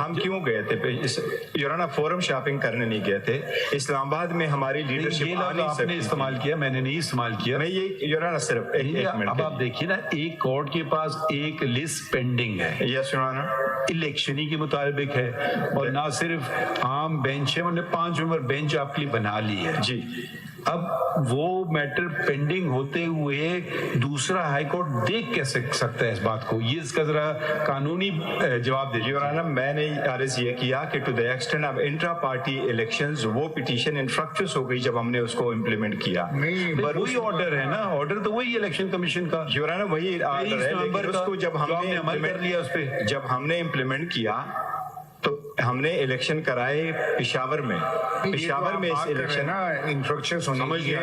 ہم کیوں گئے تھے یورانا؟ فورم شاپنگ کرنے نہیں گئے تھے. اسلام آباد میں ہماری لیڈرشپ آ نہیں آپ نے استعمال کیا, میں نے نہیں استعمال کیا. میں یہ یورانا صرف ایک منٹ. اب آپ دیکھیے نا, ایک کورٹ کے پاس ایک لسٹ پینڈنگ ہے, یس یورانا, الیکشن ہی کے مطابق ہے, اور نہ صرف عام بینچ ہے, انہوں نے 5 ممبر بینچ آپ کے لیے بنا لی ہے. جی, اب وہ میٹر پینڈنگ ہوتے ہوئے دوسرا ہائی کورٹ دیکھ کیسے سکتا ہے اس بات کو؟ یہ اس کا ذرا قانونی جواب دیجیے. یورانا میں نے عرض یہ کیا کہ to the extent of intra party elections وہ پٹیشن انفرکچوس ہو گئی جب ہم نے اس کو امپلیمنٹ کیا. وہی آرڈر ہے نا, آرڈر تو وہی الیکشن کمیشن کا یورانا, وہی آرڈر ہے, لیکن اس کو جب ہم نے عمل کر لیا اس پہ, جب ہم نے امپلیمنٹ کیا تو ہم نے الیکشن کرائے پشاور میں. پشاور میں اس الیکشن نا انفرکچرس ہونے کی,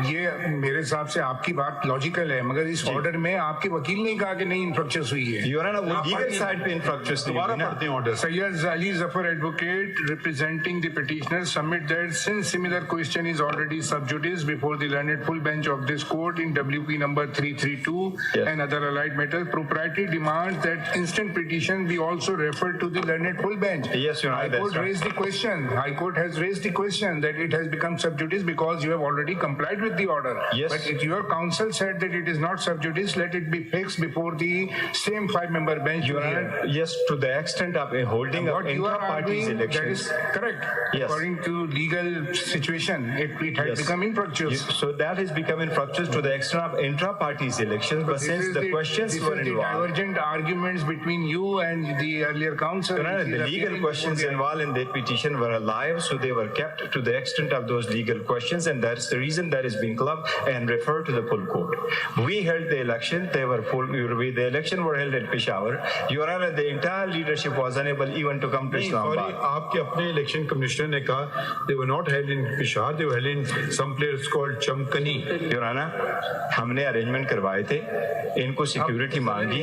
یہ میرے حساب سے آپ کی بات لاجیکل ہے, مگر اس آرڈر میں آپ کے وکیل نے کہا کہ نہیں انفرکچرس ہوئی ہے. یورانا وہ لیگل سائڈ پہ انفرکچرس دوبارہ پڑھتے ہیں order. Syed Ali Zafar advocate representing the petitioner submit that since similar question is already sub judice before the learned full bench of this court in WP number 332 and other allied matters, propriety demands that instant petition be also referred to the learned full bench. Yes, Your Honor, High Court raised the question. High Court has raised the question that it has become sub judice because you have already complied with the order. Yes. But if your counsel said that it is not sub judice, let it be fixed before the same 5-member bench. Your Honor, yes, to the extent of a holding of intra-parties elections. That is correct. Yes. According to legal situation, it has become infructuous. So that has become infructuous to the extent of intra-parties elections, but since the questions were involved. The divergent arguments between you and the earlier counsel. Your Honor, the legal questions involved in the petition were alive, so they were kept to the extent of those legal questions, and that's the reason that is being clubbed and referred to the full court. We held the election, they were full, the election were held at Peshawar. Your Honor, the entire leadership was unable even to come to Islamabad. آپ کے اپنے election commissioner نے کہا they were not held in Peshawar, they were held in some place called Chamkani. Your Honor, ہم نے arrangement کروائے تھے, ان کو سیکیورٹی مانگی,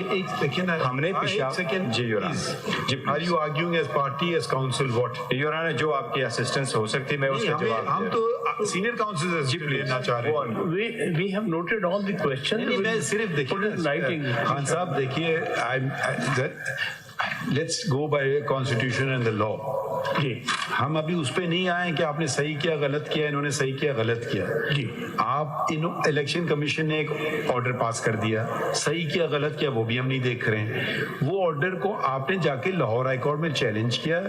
ہم نے پشاور. جی your honour, Are you arguing as party, as council, what? Your honour, جو آپ کی اسسٹنس ہو سکتی میں اس کا جواب ہم تو سینئر کاؤنسل لینا چاہ رہے ہیں. We have noted all the questions. میں صرف دیکھیے خان صاحب, دیکھیے let's go by constitution and the law. ہم ابھی اس پہ نہیں آئے کہ آپ نے صحیح کیا غلط کیا, انہوں نے صحیح کیا غلط کیا. آپ الیکشن کمیشن نے ایک آرڈر پاس کر دیا, صحیح کیا غلط کیا وہ بھی ہم نہیں دیکھ رہے ہیں. وہ آرڈر کو آپ نے جا کے لاہور ہائی کورٹ میں چیلنج کیا,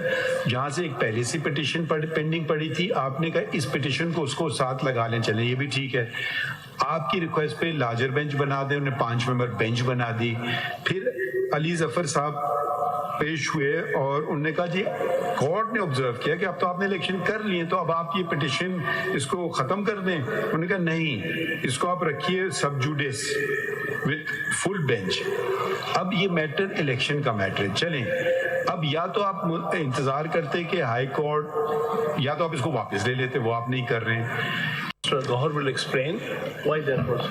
جہاں سے ایک پہلے سے پٹیشن پینڈنگ پڑی تھی, آپ نے کہا اس پٹیشن کو اس کو ساتھ لگا لیں, چلیں یہ بھی ٹھیک ہے. آپ کی ریکویسٹ پہ لارجر بینچ بنا دیں, انہوں نے 5 ممبر بینچ بنا دی. پھر علی ظفر صاحب پیش ہوئے اور انہوں نے کہا جی کورٹ نے آبزرو کیا کہ اب تو آپ نے الیکشن کر لیے, تو اب آپ یہ پٹیشن اس کو ختم کر دیں. انہوں نے کہا نہیں, اس کو آپ رکھیے سب جوڈیس وتھ فل بینچ. اب یہ میٹر الیکشن کا میٹر ہے. چلیں اب یا تو آپ انتظار کرتے کہ ہائی کورٹ, یا تو آپ اس کو واپس لے لیتے, وہ آپ نہیں کر رہے ہیں. Gauhar will explain why that was.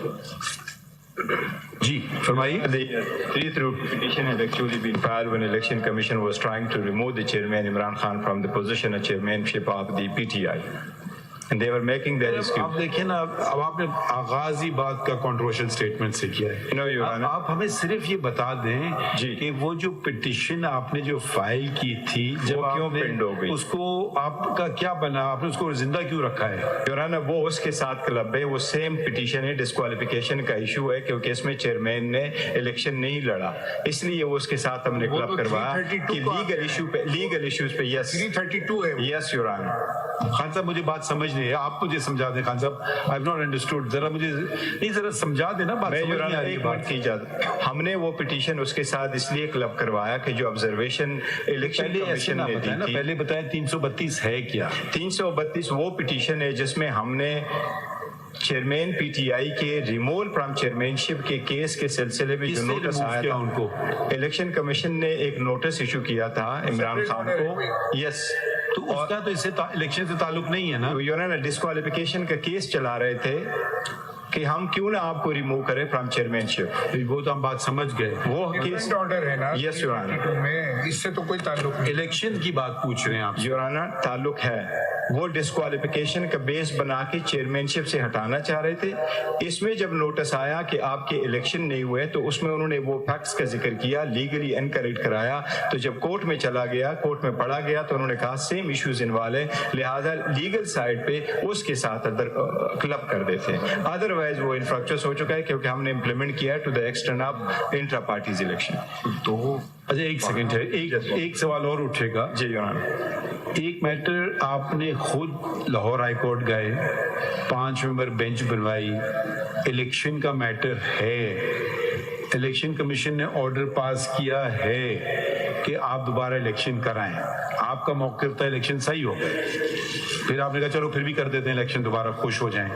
جی فرمائیے. The 3-3 petition had actually been filed when Election Commission was trying to remove the chairman Imran Khan from the position of chairmanship of the PTI. And they were making that excuse. آپ دیکھیں نا, اب آپ نے آغاز ہی بات کا controversial statement سے کیا ہے. آپ ہمیں صرف یہ بتا دیں کہ وہ جو پٹیشن آپ نے جو فائل کی تھی, جب کیوں پینڈ ہو گئی, اس کو آپ کا کیا بنا, آپ نے اس کو زندہ کیوں رکھا ہے؟ یور آنر, وہ اس کے ساتھ کلب ہے, وہ سیم پٹیشن ہے, ڈسکوالیفیکیشن کا ایشو ہے کیونکہ اس میں چیئرمین نے الیکشن نہیں لڑا, اس لیے وہ اس کے ساتھ ہم نے کلب کروایا کہ لیگل ایشو پہ, لیگل ایشوز پہ. یس 332 ہے. Yes your owner. خان صاحب مجھے بات سمجھ نہیں ہے, آپ مجھے سمجھا دیں. خان صاحب آئی ہیو ناٹ انڈرسٹوڈ, ذرا مجھے نہیں, ذرا سمجھا دینا بات. ایک بات کی اجازت, ہم نے وہ پٹیشن اس کے ساتھ اس لیے کلب کروایا کہ جو آبزرویشن الیکشن کمیشن نے دی تھی. پہلے بتائیں 332 ہے کیا؟ 332 وہ پٹیشن ہے جس میں ہم نے چیئرمین پی ٹی آئی کے ریموول فرام چیئرمین شپ کے کیس کے سلسلے میں جو نوٹس آیا تھا, ان کو الیکشن کمیشن نے ایک نوٹس ایشو کیا تھا عمران خان کو. یس, تو اس کا تو اس سے الیکشن سے تعلق نہیں ہے نا. یور آنر, ڈسکوالیفیکیشن کا کیس چلا رہے تھے کہ ہم کیوں نہ آپ کو ریموو کریں فرام چیئرمین شپ. وہ تو ہم بات سمجھ گئے, وہ کیس آرڈر ہے نا. یس یور آنر, اس سے تو کوئی تعلق نہیں. الیکشن کی بات پوچھ رہے ہیں آپ. یور آنر, تعلق ہے. وہ ڈسکوالیفیکیشن کا بیس بنا کے چیئرمین شپ سے ہٹانا چاہ رہے تھے. اس میں جب نوٹس آیا کہ آپ کے الیکشن نہیں ہوئے تو اس میں انہوں نے وہ فیکٹس کا ذکر کیا, لیگلی انکریکٹ کرایا. تو جب کورٹ میں چلا گیا, کورٹ میں پڑھا گیا تو انہوں نے کہا سیم ایشوز انوالو ہے, لہٰذا لیگل سائڈ پہ اس کے ساتھ کلب کر دیتے ہیں. ادروائز وہ انفریکچوس ہو چکا ہے کیونکہ ہم نے امپلیمنٹ کیا ہے to the extent of intra parties election. تو اچھا ایک سیکنڈ ہے, ایک سوال اور اٹھے گا. جی یور آنر, ایک میٹر آپ نے خود لاہور ہائی کورٹ گئے, 5 ممبر بینچ بنوائی, الیکشن کا میٹر ہے, الیکشن کمیشن نے آرڈر پاس کیا ہے کہ آپ دوبارہ الیکشن کرائیں, آپ کا موقف تھا الیکشن صحیح ہو گئے, پھر آپ نے کہا چلو پھر بھی کر دیتے ہیں الیکشن دوبارہ, خوش ہو جائیں,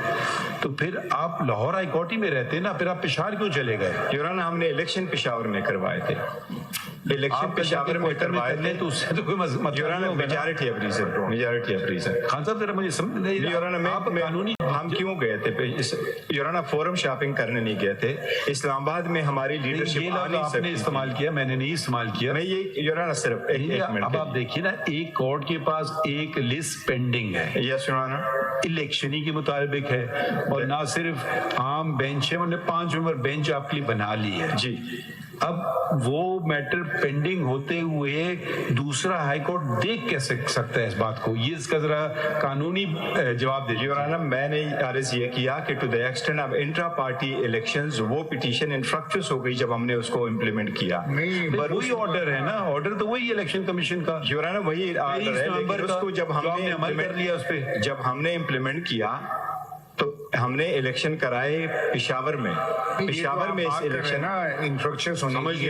تو پھر آپ لاہور ہائی کورٹ ہی میں رہتے ہیں نا, پھر آپ پشاور کیوں چلے گئے؟ یور آنر ہم نے الیکشن پشاور میں کروائے تھے, الیکشن پشاور میں کروائے تھے, تو اس سے تو کوئی مطلب your owner majority of reason. Khan صاحب ذرا مجھے سمجھ نہیں, یور آنر آپ قانونی ہم کیوں گئے تھے یور آنر, فورم شاپنگ کرنے نہیں گئے تھے. اسلام آباد میں ہماری لیڈرشپ یہ لفظ آپ نے استعمال کیا, میں نے نہیں استعمال کیا. میں یہ یور آنر صرف اب آپ دیکھیے نا, ایک کورٹ کے پاس ایک لسٹ پینڈنگ ہے, یس یور آنر, الیکشن ہی کے مطابق ہے, اور نہ صرف عام بینچ ہے, انہوں نے 5 ممبر بینچ آپ کے لیے بنا لی ہے. جی اب وہ میٹر پینڈنگ ہوتے ہوئے دوسرا ہائی کورٹ دیکھ کیسے سکتا ہے اس بات کو, یہ اس کا ذرا قانونی جواب دیجیے. یور آنر میں نے عرض یہ کیا کہ to the extent of intra party elections وہ پٹیشن انفریکچوس ہو گئی جب ہم نے اس کو امپلیمنٹ کیا. وہی آرڈر ہے نا, آرڈر تو وہی الیکشن کمیشن کا. یور آنر وہی آرڈر ہے, لیکن اس کو جب ہم نے عمل کر لیا, اس پہ جب ہم نے امپلیمنٹ کیا تو ہم نے الیکشن کرائے پشاور میں. پشاور میں اس الیکشن نا انفریکشس ہونے کی,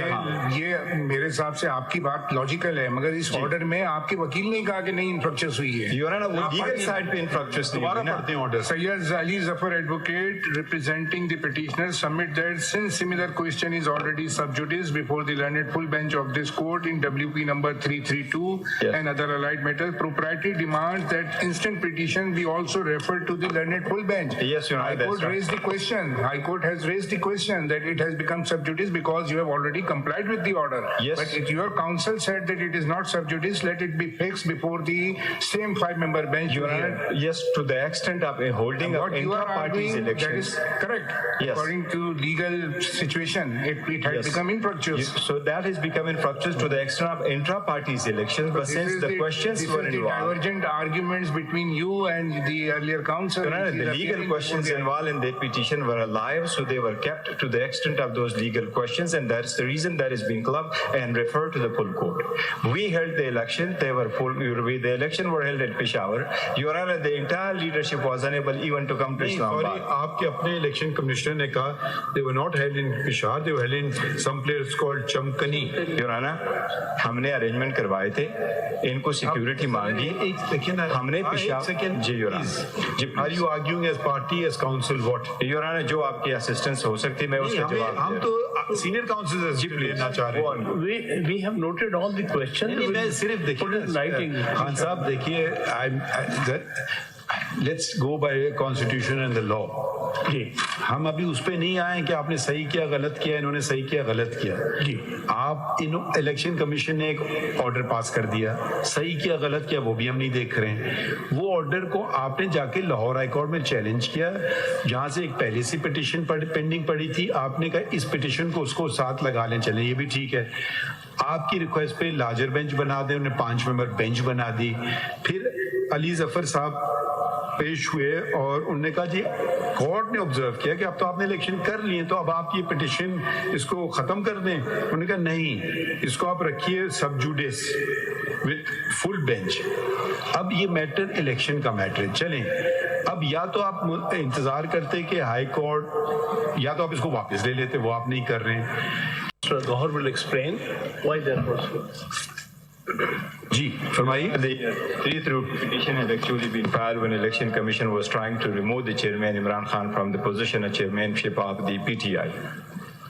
یہ میرے حساب سے آپ کی بات لاجیکل ہے, مگر اس آرڈر میں آپ کے وکیل نے کہا کہ نہیں انفریکشس ہوئی ہے. یور آنر وہ لیگل سائڈ پہ انفریکچوس دوبارہ پڑھتے ہیں order. Sayyid Ali Zafar advocate representing the petitioner submit that since similar question is already sub judice before the learned full bench of this court in WP number 332 and other allied matters, propriety demands that instant petition be also referred to the learned full bench. Yes, Your Honor, High Court that's right. raised the question. High Court has raised the question that it has become sub judice because you have already complied with the order. Yes. But if your counsel said that it is not sub judice, let it be fixed before the same 5-member bench. Your Honor, yes, to the extent of a holding of What you are intra-parties arguing, that elections. is correct. Yes. According to legal situation, it has Yes. become infructuous. So that has become infructuous to the extent of intra-parties elections, but This since is the questions this were is the involved. divergent arguments between you and the earlier counsel. Your Honor, which is the appearing legal questions before the- involved in that petition were alive, so they were kept to the extent of those legal questions, and that's the reason that is being clubbed and referred to the full court. We held the election, they were full, the election were held at Peshawar. Your Honor, the entire leadership was unable even to come to Islamabad. آپ کے اپنے election commissioner نے کہا they were not held in Peshawar, they were held in some place called Chamkani. Your Honor, ہم نے arrangement کروائے تھے, ان کو سیکیورٹی مانگی, ہم نے پشاور. جی Your Honor, Are you arguing as party, as council, what? Your Honor, جو آپ کی اسسٹنس ہو سکتی میں اس کا جواب ہم تو سینئر کاؤنسل لینا چاہ رہے ہیں. We have noted all the questions. میں صرف دیکھیے خان صاحب, دیکھیے let's go by constitution and the law. جی ہم ابھی اس پہ نہیں آئے کہ آپ نے صحیح کیا غلط کیا, انہوں نے صحیح کیا غلط کیا. جی آپ الیکشن کمیشن نے ایک آرڈر پاس کر دیا, صحیح کیا غلط کیا وہ بھی ہم نہیں دیکھ رہے ہیں. وہ آرڈر کو آپ نے جا کے لاہور ہائی کورٹ میں چیلنج کیا, جہاں سے ایک پہلے سے پٹیشن پینڈنگ پڑی تھی, آپ نے کہا اس پٹیشن کو اس کو ساتھ لگا لیں, چلیں یہ بھی ٹھیک ہے. آپ کی ریکویسٹ پہ لارجر بینچ بنا دیں, انہوں نے 5 ممبر بینچ بنا دی. پھر علی ظفر صاحب پیش ہوئے اور انہوں نے کہا جی کورٹ نے آبزرو کیا کہ اب تو آپ نے الیکشن کر لیے, تو اب آپ یہ پٹیشن اس کو ختم کر دیں. انہوں نے کہا نہیں, اس کو آپ رکھیے سب جوڈیس وتھ فل بینچ. اب یہ میٹر الیکشن کا میٹر ہے. چلیں اب یا تو آپ انتظار کرتے کہ ہائی کورٹ, یا تو آپ اس کو واپس لے لیتے, وہ آپ نہیں کر رہے ہیں. Mr. Gohar will explain why that was so. جی فرمائیے. The 3-3 petition had actually been filed when Election Commission was trying to remove the chairman Imran Khan from the position of chairmanship of the PTI.